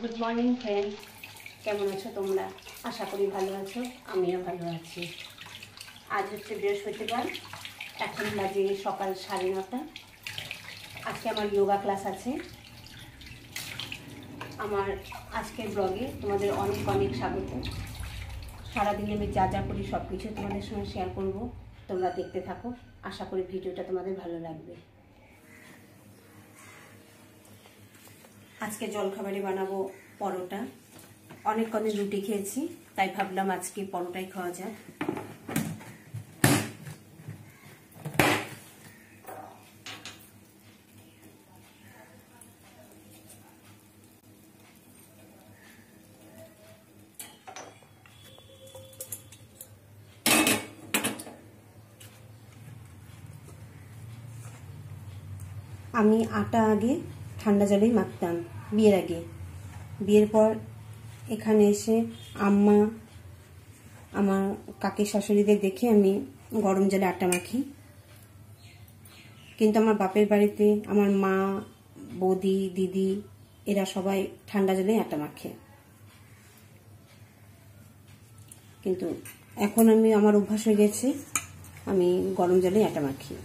Good morning friend, কেমন আছো তোমরা? আশা করি ভালো আছো, আমিও ভালো আছি। আজ হচ্ছে বৃহস্পতিবার, এখন বাজে সকাল 9:30। আজকে আমার যোগা ক্লাস আছে। আমার আজকের ব্লগে তোমাদের অনেক অনেক স্বাগত। সারাদিনে আমি যা যা করি সব কিছু তোমাদের সঙ্গে শেয়ার করব, তোমরা দেখতে থাকো। আশা করি ভিডিওটা তোমাদের ভালো লাগবে। আজকে জলখাবারে বানাবো পরোটা। অনেক কদিন রুটি খেয়েছি, তাই ভাবলাম আজকে পরোটাই খাওয়া যাক। আমি আটা আগে ঠান্ডা জলেই মাখতাম বিয়ের আগে। বিয়ের পর এখানে এসে আম্মা, আমার কাকি শাশুড়িদের দেখে আমি গরম জলে আটা মাখি। কিন্তু আমার বাপের বাড়িতে আমার মা, বৌদি, দিদি এরা সবাই ঠান্ডা জলেই আটা মাখে। কিন্তু এখন আমার অভ্যাস হয়ে গেছে, আমি গরম জলেই আটা মাখি।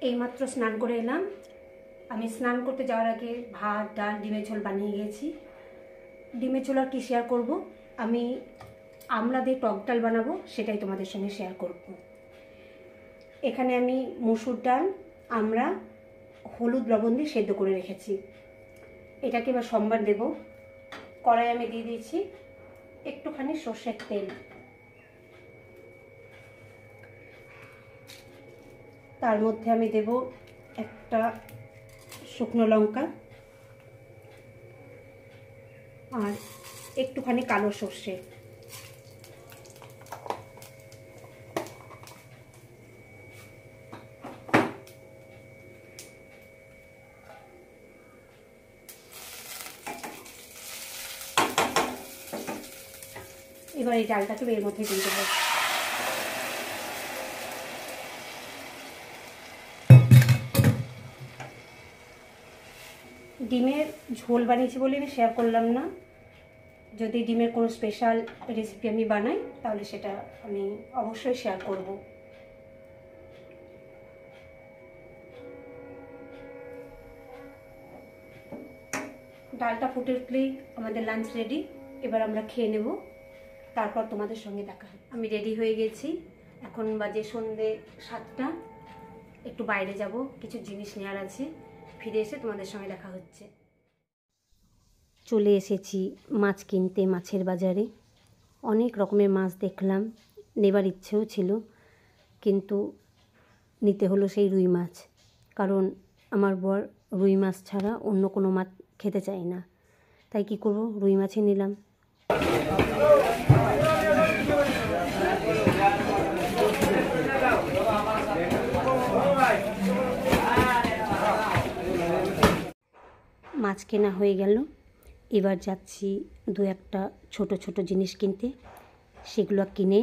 এইমাত্র স্নান করে এলাম। আমি স্নান করতে যাওয়ার আগে ভাত, ডাল, ডিমের ঝোল বানিয়ে গেছি। ডিমের ঝোল আর কি শেয়ার করব। আমি আমড়া দিয়ে টক ডাল বানাবো, সেটাই তোমাদের সঙ্গে শেয়ার করব। এখানে আমি মসুর ডাল, আমড়া, হলুদ লবণ দিয়ে সেদ্ধ করে রেখেছি। এটাকে এবার সম্বার দেব। কড়াই আমি দিয়ে দিয়েছি একটুখানি সর্ষের তেল। তার মধ্যে আমি দেব একটা শুকনো লঙ্কা আর একটুখানি কালো সর্ষে। এবার এই ডালটাকে এর মধ্যে দিয়ে দেবো। ডিমের ঝোল বানিয়েছি বলে আমি শেয়ার করলাম না। যদি ডিমের কোনো স্পেশাল রেসিপি আমি বানাই তাহলে সেটা আমি অবশ্যই শেয়ার করব। ডালটা ফুটে উঠলেই আমাদের লাঞ্চ রেডি। এবার আমরা খেয়ে নেব, তারপর তোমাদের সঙ্গে দেখা হবে। আমি রেডি হয়ে গেছি, এখন বাজে সন্ধে 7টা। একটু বাইরে যাব, কিছু জিনিস নেওয়ার আছে। ফিরে এসে তোমাদের সঙ্গে দেখা হচ্ছে। চলে এসেছি মাছ কিনতে মাছের বাজারে। অনেক রকমের মাছ দেখলাম, নেবার ইচ্ছেও ছিল, কিন্তু নিতে হলো সেই রুই মাছ। কারণ আমার বর রুই মাছ ছাড়া অন্য কোনো মাছ খেতে চায় না, তাই কি করব, রুই মাছই নিলাম। মাছ কেনা হয়ে গেল, এবার যাচ্ছি দু একটা ছোট ছোট জিনিস কিনতে। সেগুলো কিনে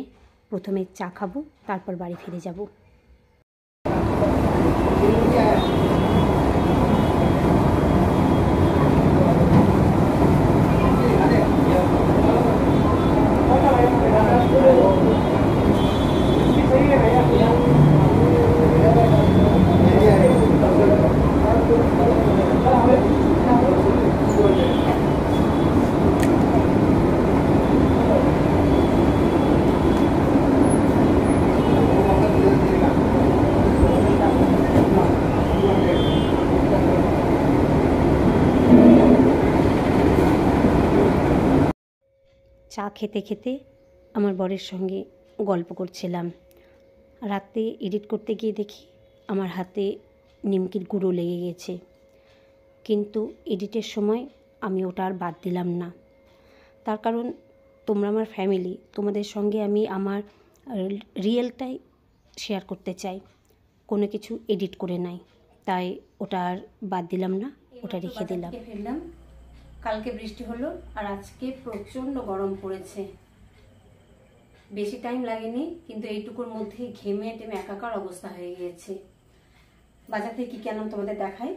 প্রথমে চা খাবো, তারপর বাড়ি ফিরে যাব। চা খেতে খেতে আমার বরের সঙ্গে গল্প করছিলাম। রাতে এডিট করতে গিয়ে দেখি আমার হাতে নিমকির গুঁড়ো লেগে গেছে, কিন্তু এডিটের সময় আমি ওটা আর বাদ দিলাম না। তার কারণ তোমরা আমার ফ্যামিলি, তোমাদের সঙ্গে আমি আমার রিয়েলটাই শেয়ার করতে চাই, কোনো কিছু এডিট করে নাই, তাই ওটা আর বাদ দিলাম না, ওটা রেখে দিলাম। ফিরলাম, কালকে বৃষ্টি হলো আর আজকে প্রচণ্ড গরম পড়েছে। বেশি টাইম লাগেনি, কিন্তু এইটুকুর মধ্যে ঘেমে টেমে একাকার অবস্থা হয়ে গিয়েছে। বাজার থেকে কী আনলাম তোমাদের দেখাই।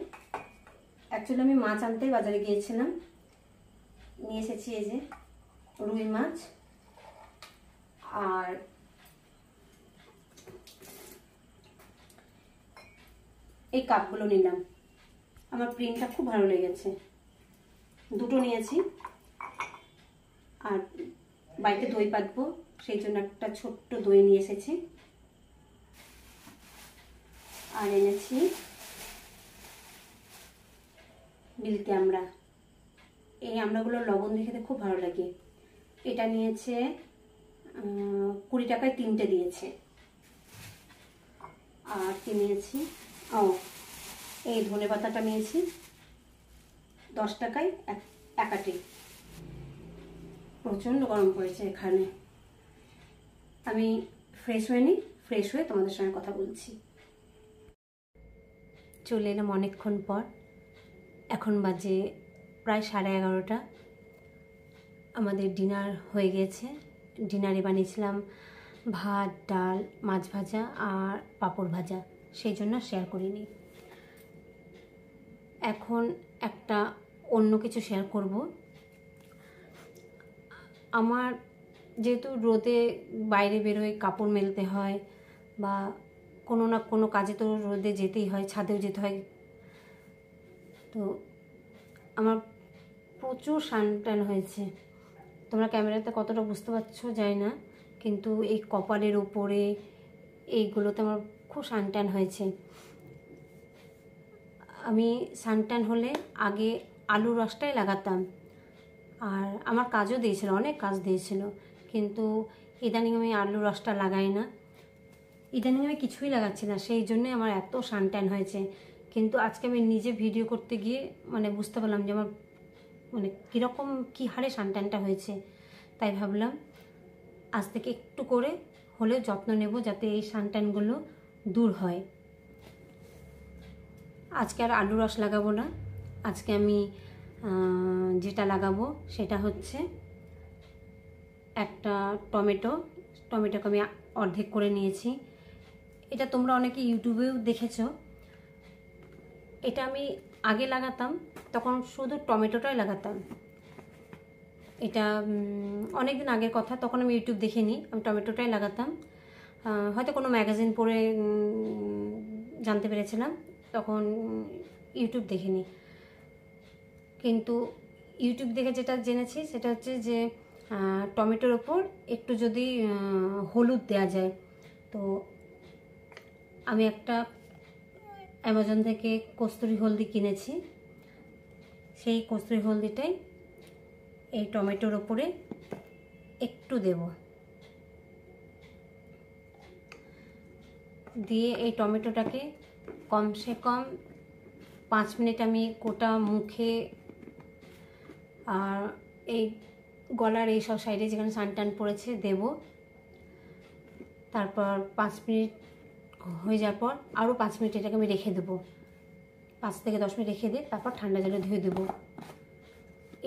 অ্যাকচুয়ালি আমি মাছ আনতেই বাজারে গিয়েছিলাম, নিয়ে এসেছি এই যে রুই মাছ, আর এই কাপগুলো নিলাম। আমার প্রিন্টটা খুব ভালো লেগেছে, দুটো নিয়েছি। আর বাড়িতে দই পাতবো, সেই জন্য একটা ছোট্ট দই নিয়ে এসেছি। আর এনেছি বিলতি আমড়া। এই আমড়াগুলো লবণ দিয়ে খেতে খুব ভালো লাগে। এটা নিয়েছে 20 টাকায় 3টে দিয়েছে। আর কি নিয়েছি, এই ধনে পাতাটা নিয়েছি 10 টাকায় এক আটি। প্রচণ্ড গরম পড়েছে এখানে। আমি ফ্রেশ হয়ে নিই, ফ্রেশ হয়ে তোমাদের সঙ্গে কথা বলছি। চলে এলাম অনেকক্ষণ পর, এখন বাজে প্রায় 11:30। আমাদের ডিনার হয়ে গেছে। ডিনারে বানিয়েছিলাম ভাত, ডাল, মাছ ভাজা আর পাঁপড় ভাজা, সেই জন্য শেয়ার করিনি। এখন একটা অন্য কিছু শেয়ার করব। আমার যেহেতু রোদে বাইরে বেরোয়, কাপড় মেলতে হয় বা কোনো না কোনো কাজে তো রোদে যেতেই হয়, ছাদেও যেতে হয়, তো আমার প্রচুর সানট্যান হয়েছে। তোমরা ক্যামেরাতে কতটা বুঝতে পারছো জানি না, কিন্তু এই কপালের ওপরে এইগুলোতে আমার খুব সানট্যান হয়েছে। আমি সানট্যান হলে আগে আলুর রসটাই লাগাতাম, আর আমার কাজও দিয়েছিল, অনেক কাজ দিয়েছিল, কিন্তু ইদানিং আমি আলুর রসটা লাগাই না, ইদানিং আমি কিছুই লাগাচ্ছি না, সেই জন্যে আমার এত সানট্যান হয়েছে। কিন্তু আজকে আমি নিজে ভিডিও করতে গিয়ে মানে বুঝতে পারলাম যে আমার মানে কীরকম কী হারে সানট্যানটা হয়েছে। তাই ভাবলাম আজ থেকে একটু করে হলেও যত্ন নেব যাতে এই সানট্যানগুলো দূর হয়। আজকে আর আলু রস লাগাবো না, আজকে আমি যেটা লাগাবো সেটা হচ্ছে একটা টমেটোকে আমি অর্ধেক করে নিয়েছি। এটা তোমরা অনেকে ইউটিউবেও দেখেছো। এটা আমি আগে লাগাতাম, তখন শুধু টমেটোটাই লাগাতাম। এটা অনেক দিন আগের কথা, তখন আমি ইউটিউব দেখিনি, আমি টমেটোটাই লাগাতাম। হয়তো কোনো ম্যাগাজিন পড়ে জানতে পেরেছিলাম, তখন ইউটিউব দেখিনি। কিন্তু ইউটিউব দেখে যেটা জেনেছি সেটা হচ্ছে যে টমেটোর ওপর একটু যদি হলুদ দেওয়া যায়। তো আমি একটা অ্যামাজন থেকে কস্তুরি হলদি কিনেছি, সেই কস্তুরি হলদিটাই এই টমেটোর ওপরে একটু দেব, দিয়ে এই টমেটোটাকে কমসে কম 5 মিনিট আমি গোটা মুখে আর এই গলার এই সব সাইডে যেখানে সানটান পড়েছে দেব। তারপর 5 মিনিট হয়ে যাওয়ার পর আরও 5 মিনিট এটাকে আমি রেখে দেবো, 5 থেকে 10 মিনিট রেখে দিয়ে তারপর ঠান্ডা জলে ধুয়ে দেবো।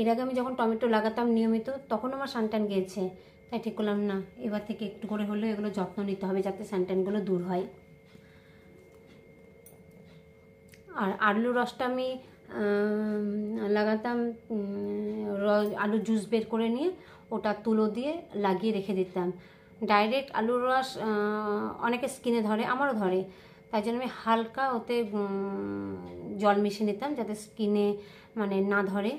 এর আগে আমি যখন টমেটো লাগাতাম নিয়মিত তখন আমার সানটান গিয়েছে, তাই ঠিক করলাম না এবার থেকে একটু করে হলেও এগুলো যত্ন নিতে হবে যাতে সানটানগুলো দূর হয়। আর আলুর রসটা আমি লাগাতাম, আলুর জুস বের করে নিয়ে ওটা তুলো দিয়ে লাগিয়ে রেখে দিতাম। ডাইরেক্ট আলুর রস অনেকে স্কিনে ধরে, আমারও ধরে, তাই জন্য আমি হালকা ওতে জল মিশিয়ে নিতাম যাতে স্কিনে মানে না ধরে।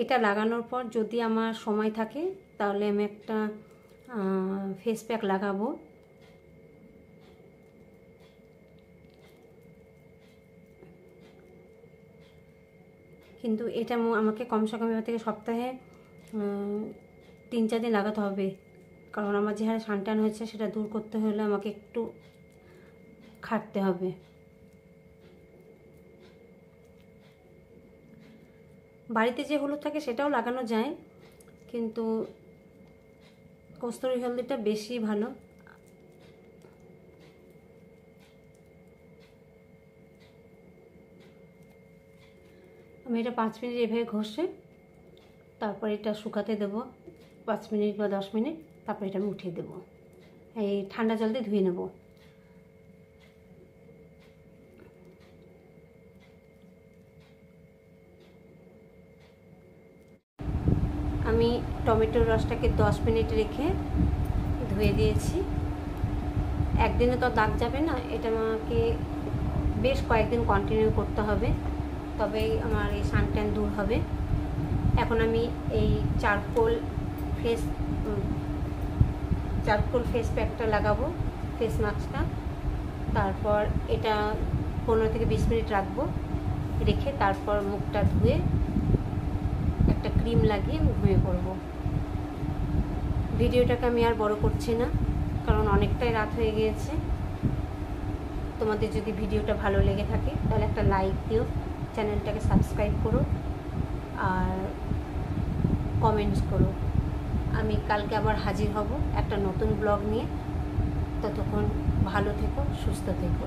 এটা লাগানোর পর যদি আমার সময় থাকে তাহলে আমি একটা ফেস প্যাক লাগাবো। কিন্তু এটা আমাকে কমসে কম এবার থেকে সপ্তাহে 3-4 দিন লাগাতে হবে, কারণ আমার যে হারে সানটান হয়েছে সেটা দূর করতে হলে আমাকে একটু খাটতে হবে। বাড়িতে যে হলুদ থাকে সেটাও লাগানো যায়, কিন্তু কস্তুরি হলদিটা বেশি ভালো। আমি এটা 5 মিনিট এভাবে ঘষে তারপর এটা শুকাতে দেবো 5 মিনিট বা 10 মিনিট, তারপর এটা আমি উঠিয়ে দেবো, এই ঠান্ডা জল দিয়ে ধুয়ে নেব। আমি টমেটোর রসটাকে 10 মিনিট রেখে ধুয়ে দিয়েছি। একদিনে তো দাগ যাবে না, এটা আমাকে বেশ কয়েকদিন কন্টিনিউ করতে হবে, তবেই আমার এই সানট্যান দূর হবে। এখন আমি এই চারকোল ফেস প্যাকটা লাগাবো, ফেস মাস্কটা। তারপর এটা 15 থেকে 20 মিনিট রাখবো, রেখে তারপর মুখটা ধুয়ে একটা ক্রিম লাগিয়ে আমি ঘুমিয়ে পড়বো। ভিডিওটাকে আমি আর বড় করছি না, কারণ অনেকটাই রাত হয়ে গিয়েছে। তোমাদের যদি ভিডিওটা ভালো লেগে থাকে তাহলে একটা লাইক দিও, চ্যানেলটাকে সাবস্ক্রাইব করো আর কমেন্টস করো। আমি কালকে আবার হাজির হব একটা নতুন ব্লগ নিয়ে। ততক্ষণ ভালো থেকো, সুস্থ থেকো।